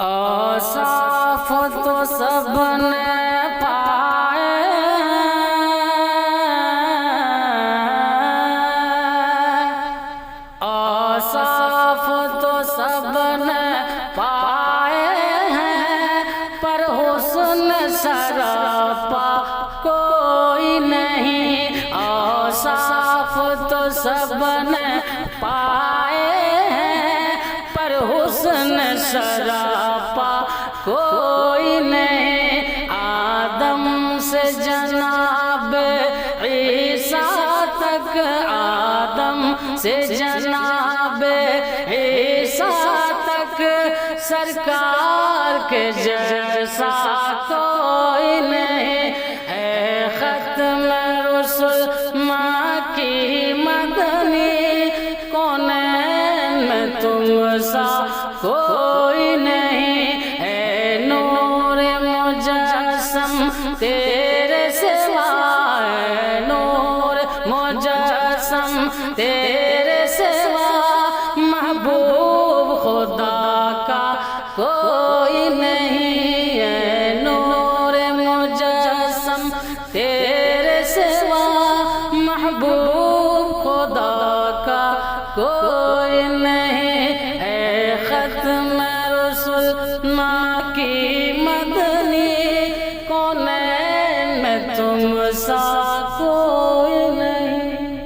اوصاف تو سب نے پائے، اوصاف تو سب نے پائے ہیں، پر حسن سراپا کوئی نہیں۔ اوصاف تو سب نے پائے ہیں، پر حسن سراپا کوئی نہیں۔ آدم سے جناب عیسیٰ تک، آدم سے جناب عیسیٰ تک، سرکار کے جیسا کوئی نہیں۔ اے ختم رسل مکی مدنی، کونین میں تم سا کوئی نہیں۔ اے نور مجسم تیرے سوا، اے نور مجسم تیرے